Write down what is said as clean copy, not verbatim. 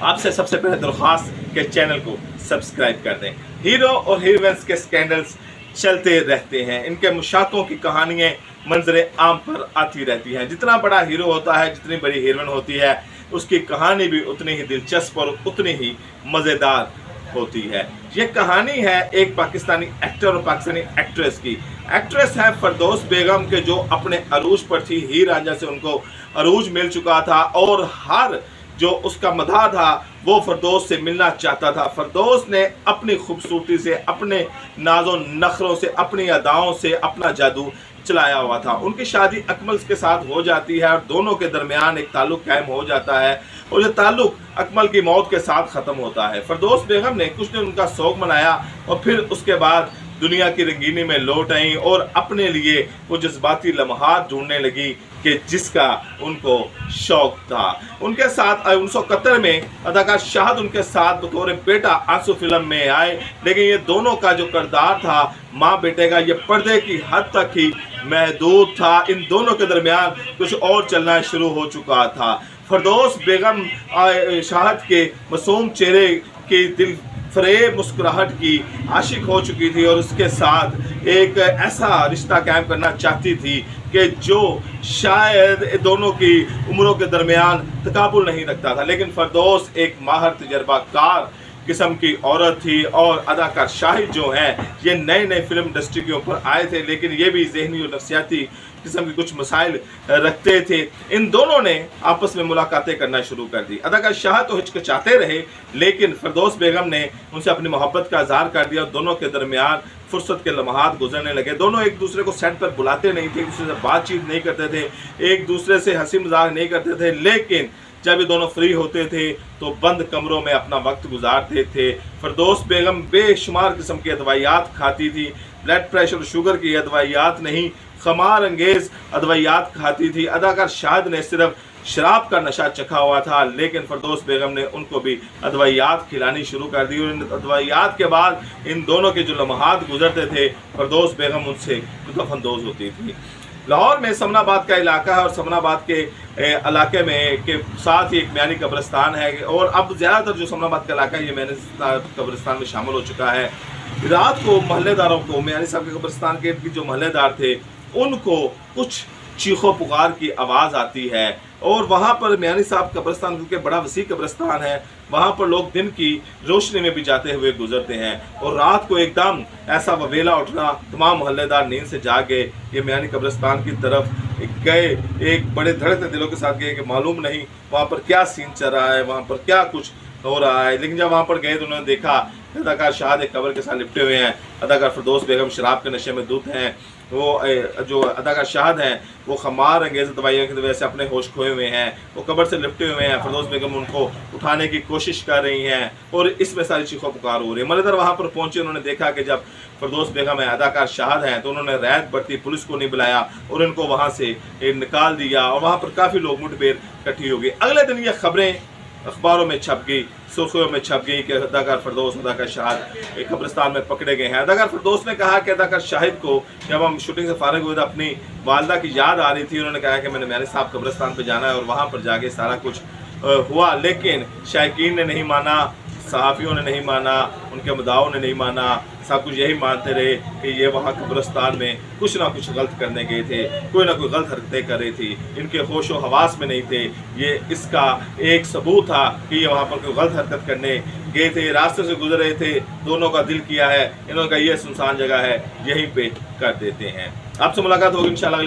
आपसे सबसे पहले दरख्वास्त के चैनल को सब्सक्राइब कर दें। हीरो और हीरोइंस के स्कैंडल्स चलते रहते हैं, इनके मुशाकों की कहानियाँ मंजर आम पर आती रहती हैं। जितना बड़ा हीरो होता है, जितनी बड़ी हीरोइन होती है, उसकी कहानी भी उतनी ही दिलचस्प और उतनी ही मज़ेदार होती है। ये कहानी है एक पाकिस्तानी एक्टर और पाकिस्तानी एक्ट्रेस की। एक्ट्रेस है फरदौस बेगम के जो अपने अरूज पर थी, हीर रांझा से उनको अरूज मिल चुका था और हर जो उसका मदाह था वो फरदौस से मिलना चाहता था। फरदौस ने अपनी खूबसूरती से, अपने नाज़ो नखरों से, अपनी अदाओं से अपना जादू चलाया हुआ था। उनकी शादी अकमल के साथ हो जाती है और दोनों के दरमियान एक ताल्लुक कायम हो जाता है और ये ताल्लुक अकमल की मौत के साथ ख़त्म होता है। फरदौस बेगम ने कुछ दिन उनका शौक मनाया और फिर उसके बाद दुनिया की रंगीनी में लौट आई और अपने लिए वो जज्बाती लम्हात ढूंढने लगी कि जिसका उनको शौक था। उनके साथ 1971 में अदाकार शाहिद उनके साथ बतौर बेटा आंसू फिल्म में आए, लेकिन ये दोनों का जो किरदार था माँ बेटे का, ये पर्दे की हद तक ही महदूद था। इन दोनों के दरमियान कुछ और चलना शुरू हो चुका था। फरदौस बेगम शाहिद के मासूम चेहरे की दिल फरेब मुस्कुराहट की आशिक हो चुकी थी और उसके साथ एक ऐसा रिश्ता कायम करना चाहती थी कि जो शायद दोनों की उम्रों के दरमियान तकाबुल नहीं रखता था। लेकिन फरदौस एक माहिर तजर्बाकार किस्म की औरत थी और अदाकार शाहिद जो हैं ये नए नए फिल्म इंडस्ट्री के ऊपर आए थे, लेकिन ये भी ज़हनी और नफ्सियाती किस्म के कुछ मसाइल रखते थे। इन दोनों ने आपस में मुलाकातें करना शुरू कर दी। अदाकार शाहिद तो हिचकिचाते रहे, लेकिन फरदौस बेगम ने उनसे अपनी मोहब्बत का इजहार कर दिया। दोनों के दरमियान फुर्सत के लम्हात गुजरने लगे। दोनों एक दूसरे को सेट पर बुलाते नहीं थे, एक दूसरे से बातचीत नहीं करते थे, एक दूसरे से हंसी मजाक नहीं करते थे, लेकिन जब ये दोनों फ्री होते थे तो बंद कमरों में अपना वक्त गुजारते थे। फरदौस बेगम बेशुमार किस्म की अदवाइयात खाती थी, ब्लड प्रेशर और शुगर की अदवाइयात नहीं, खमार अंगेज अदवाइयात खाती थी। अदाकार शाहिद ने सिर्फ शराब का नशा चखा हुआ था, लेकिन फरदौस बेगम ने उनको भी अदवाइयात खिलानी शुरू कर दी और इन अदवाइयात के बाद इन दोनों के जो लम्हात गुजरते थे फरदौस बेगम उनसे लुत्फ़अंदोज़ होती थी। लाहौर में समनाबाद का इलाका है और समनाबाद के इलाके में के साथ ही एक मियानी कब्रिस्तान है और अब ज़्यादातर जो समनाबाद का इलाका है ये मियानी कब्रिस्तान में शामिल हो चुका है। रात को महल्लेदारों को, मियानी साहब के कब्रिस्तान के जो महल्लेदार थे उनको कुछ चीखों पुकार की आवाज़ आती है और वहाँ पर मियानी साहब कब्रिस्तान, क्योंकि बड़ा वसी कब्रिस्तान है, वहाँ पर लोग दिन की रोशनी में भी जाते हुए गुजरते हैं और रात को एकदम ऐसा ववेला उठना, तमाम मोहल्लेदार नींद से जागे ये मियानी कब्रिस्तान की तरफ गए, एक बड़े धड़कते दिलों के साथ गए कि मालूम नहीं वहाँ पर क्या सीन चल रहा है, वहाँ पर क्या कुछ हो रहा है। लेकिन जब वहाँ पर गए तो उन्होंने देखा अदाकार शाहिद एक कब्र के साथ लिपटे हुए हैं, अदाकार फरदौस बेगम शराब के नशे में धुत हैं, वो जो अदाकार शाहिद हैं वो खमार अंगेज़ दवाइयों की वजह से अपने होश खोए हुए हैं, वो कब्र से लिपटे हुए हैं। फरदौस बेगम उनको उठाने की कोशिश कर रही हैं और इसमें सारी चीखों पुकार हो रही है। मलेदार वहाँ पर पहुँचे, उन्होंने देखा कि जब फरदौस बेगम है, अदाकार शाहिद हैं, तो उन्होंने रैत बरती, पुलिस को नहीं बुलाया और इनको वहाँ से निकाल दिया और वहाँ पर काफ़ी लोग मुठभेड़ इकट्ठी हो गई। अगले दिन ये खबरें अखबारों में छप गई, सुर्खियों में छप गई कि अदाकार फरदौस, अदाकार शाहिद एक कब्रिस्तान में पकड़े गए हैं। अदाकार फरदौस ने कहा कि अदाकार शाहिद को जब हम शूटिंग से फारिग हुए तो अपनी वालदा की याद आ रही थी, उन्होंने कहा कि मैंने मियानी साहब कब्रिस्तान पे जाना है और वहाँ पर जाके सारा कुछ हुआ, लेकिन शायकीन ने नहीं माना, सहाफ़ियों ने नहीं माना, उनके मुद्दाओं ने नहीं माना, सब कुछ यही मानते रहे कि ये वहाँ कब्रिस्तान में कुछ ना कुछ गलत करने गए थे, कोई ना कोई गलत हरकतें कर रही थी, इनके होश व हवास में नहीं थे। ये इसका एक सबूत था कि ये वहाँ पर कोई गलत हरकत करने गए थे, रास्ते से गुजर रहे थे, दोनों का दिल किया है, इन्होंने कहा ये सुनसान जगह है, यहीं पे कर देते हैं। आपसे मुलाकात होगी इंशाअल्लाह।